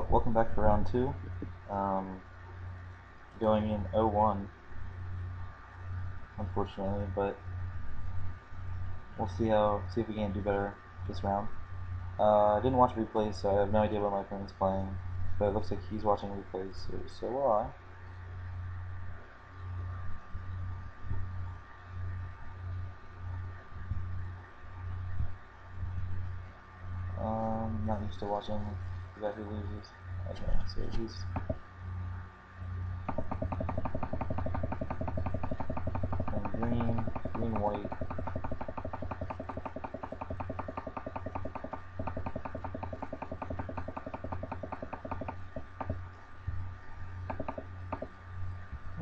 Welcome back for round two. Um, Going in 0-1, unfortunately, but we'll see if we can do better this round. I didn't watch replays, so I have no idea what my opponent's playing, but it looks like he's watching replays, so will I. Not used to watching the guy who loses. Okay, so he's playing green, white.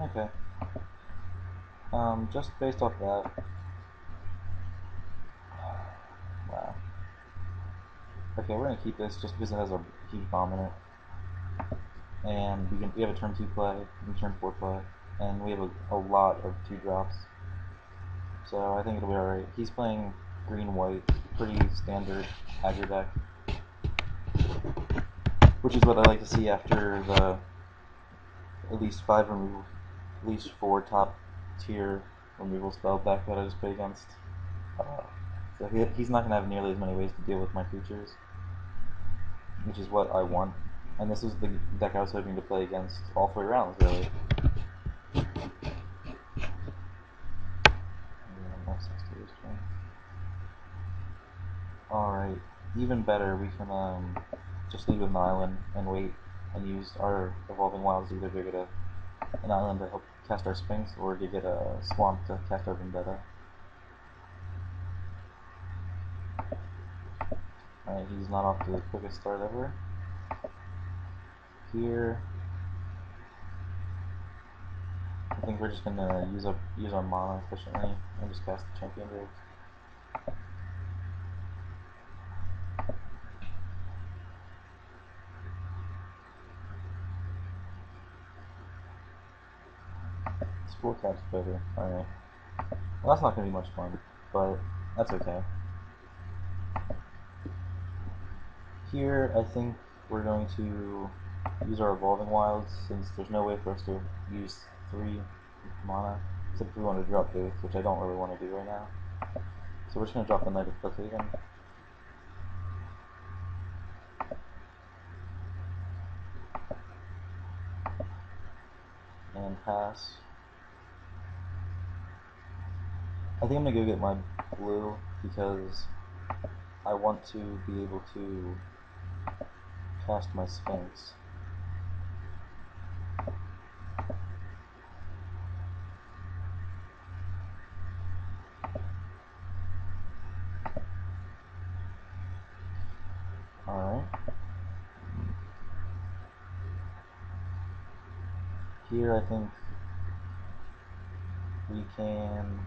Okay. Just based off that, wow. Okay, we're gonna keep this just because it has a huge bomb in it. And we have a turn 2 play and turn 4 play, and we have a lot of 2 drops, so I think it'll be alright. He's playing green-white, pretty standard aggro deck, which is what I like to see after the at least 5 removal, at least 4 top tier removal spell deck that I just played against. So he's not going to have nearly as many ways to deal with my creatures, which is what I want. And this is the deck I was hoping to play against all 3 rounds, really. Alright, even better, we can just leave with an island and wait and use our Evolving Wilds either to get an island to help cast our Sphinx or to get a swamp to cast our Vendetta. Alright, he's not off to the quickest start ever. Here, I think we're just gonna use our mana efficiently and just cast the Champion Drake. Spool Cat's better. Alright. Well, that's not gonna be much fun, but that's okay. Here, I think we're going to use our Evolving Wilds, since there's no way for us to use 3 mana, except if we want to drop both, which I don't really want to do right now. So we're just going to drop the Knight of Cliffhaven. And pass. I think I'm going to go get my blue, because I want to be able to cast my Sphinx. Alright. Here I think we can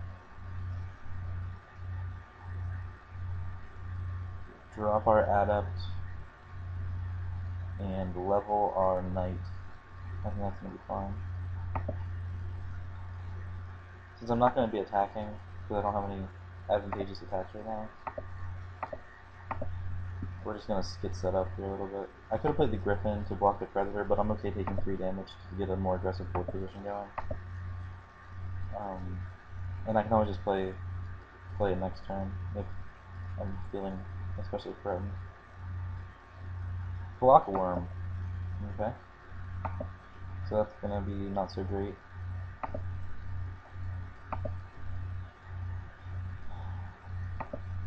drop our Adept and level our Knight. I think that's going to be fine. Since I'm not going to be attacking, because I don't have any advantageous attacks right now, we're just going to get set up here a little bit. I could have played the Griffin to block the Predator, but I'm okay taking 3 damage to get a more aggressive board position going. And I can always just play it next turn if I'm feeling especially threatened. Block Worm. Okay. So that's going to be not so great.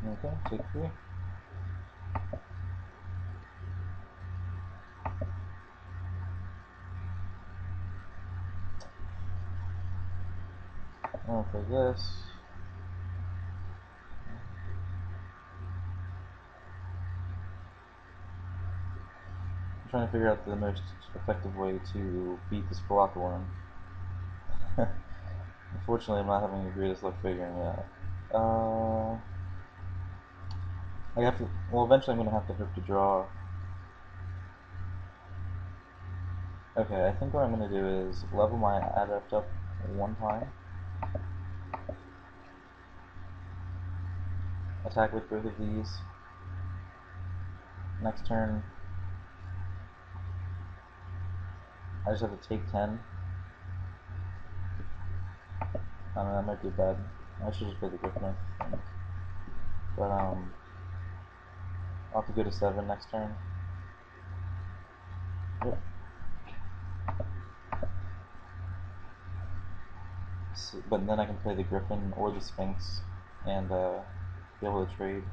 Okay, take 3. I'll play this. I'm trying to figure out the most effective way to beat this Block Worm. Unfortunately, I'm not having the greatest luck figuring it out. I have to. Well, eventually, I'm gonna have to hope to draw. Okay, I think what I'm gonna do is level my Adept up 1 time, attack with both of these. Next turn, I just have to take 10. I don't know, that might be bad. I should just play the Griffin, I think. But, I'll have to go to 7 next turn. Yep. So, but then I can play the Griffin or the Sphinx and be able to trade.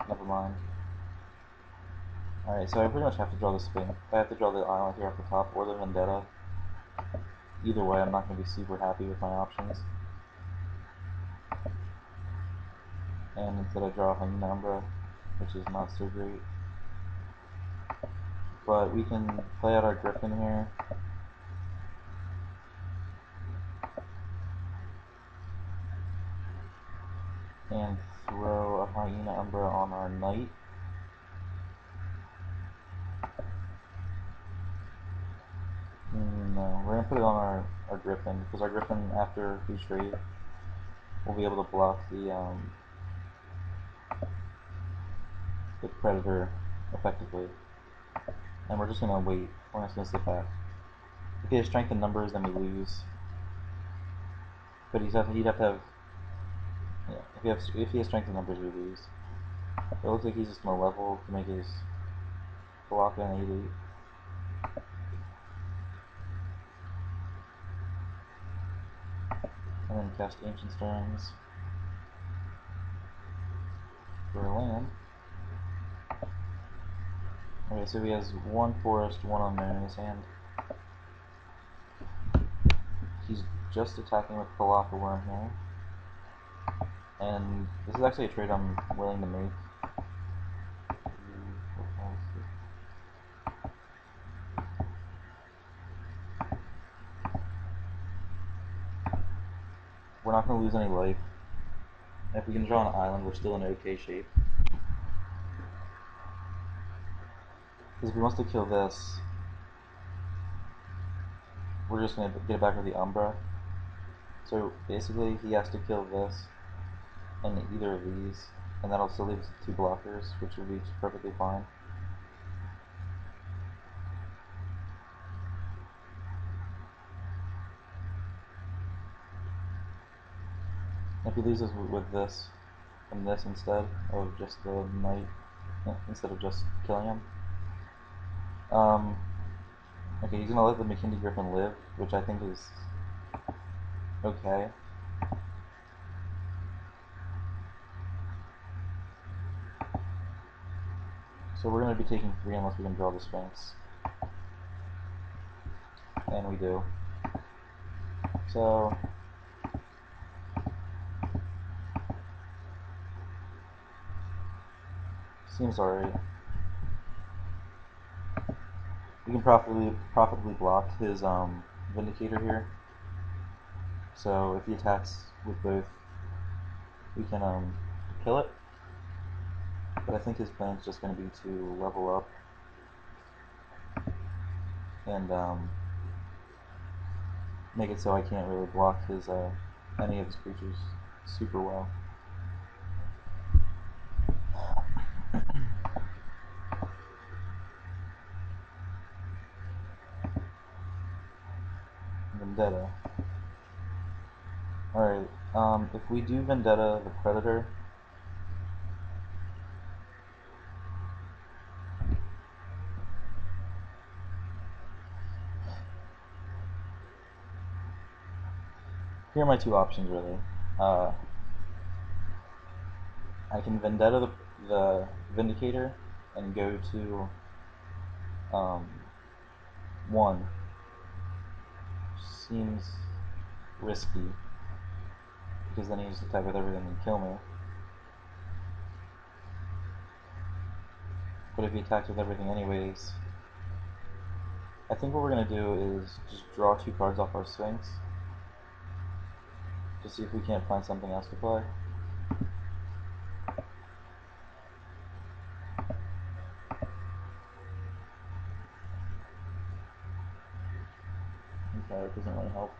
Never mind. Alright, so I pretty much have to draw the Sphinx. I have to draw the island here off the top or the Vendetta. Either way, I'm not going to be super happy with my options. And instead I draw Hyena Umbra, which is not so great. But we can play out our Griffin here. And throw a Hyena Umbra on our Knight. No, we're going to put it on our Griffin, because our Griffin, after we trade, will be able to block the Predator effectively. And we're just going to wait. We're not going to sit back. If he has strength in numbers, then we lose. But he'd have to have... Yeah, if he has strength in numbers, we lose. It looks like he's just going to level to make his block an 88. And then cast Ancient Storms for a land. Okay, so he has one forest, one unknown in his hand. He's just attacking with Palaka Worm here. And this is actually a trade I'm willing to make. We're not going to lose any life. If we can draw an island, we're still in okay shape. Because if he wants to kill this, we're just going to get it back with the Umbra. So basically, he has to kill this and either of these, and that'll still leave us with 2 blockers, which will be perfectly fine. If he leaves us with this and this instead of just the Knight, instead of just killing him. Okay, he's gonna let the McKinney Griffin live, which I think is okay. So we're gonna be taking 3 unless we can draw the Sphinx. And we do. So seems alright. We can profitably block his Vindicator here. So if he attacks with both, we can kill it. But I think his plan is just going to be to level up and make it so I can't really block his any of his creatures super well. Vendetta. Alright, if we do Vendetta the Predator, here are my 2 options really. I can Vendetta the Vindicator and go to 1. Seems risky, because then he just attack with everything and kill me. But if he attacks with everything anyways, I think what we're going to do is just draw 2 cards off our Sphinx to see if we can't find something else to play. Okay, that doesn't really help.